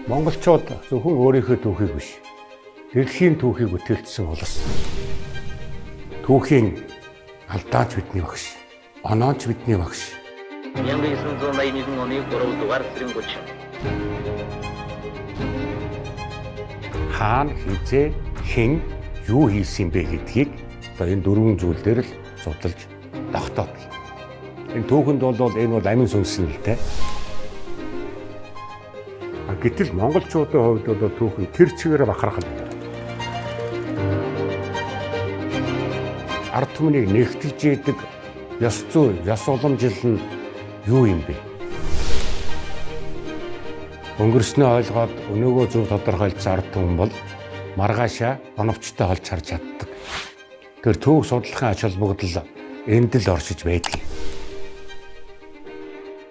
Монголчууд зөвхөн өөрийнхөө түүхийг биш, дэлхийн түүхийг бүтээлчсэн улс. Түүхийн алдаач бидний багш, онооч бидний багш. 1982 оны 3 дугаар сарын 30. Хаана хизээ хэн юу хийсэн бэ гэдгийг одоо энэ дөрвөн зүйлээр л судалж тогтоох. Энэ түүхэнд бол энэ бол амин сүнсэн л дээ. Гэтэл монголчуудын хувьд бол түүхэн тэр чигээр бахархал. Ард түмнийг нэгтгэж идэг ёс зүй, ёс уламжил нь юу юм бэ? Өнгөрснөө ойлгоод өнөөгөө зөв тодорхойлсон ард түмэн бол маргаашаа оновчтой олж харж чаддаг. Тэр түүх судлахын ач холбогдол энд л оршиж байдаг.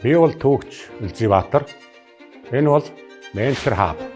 Би бол түүхч Үлзий Баатар. Энэ бол Ментор Хаб.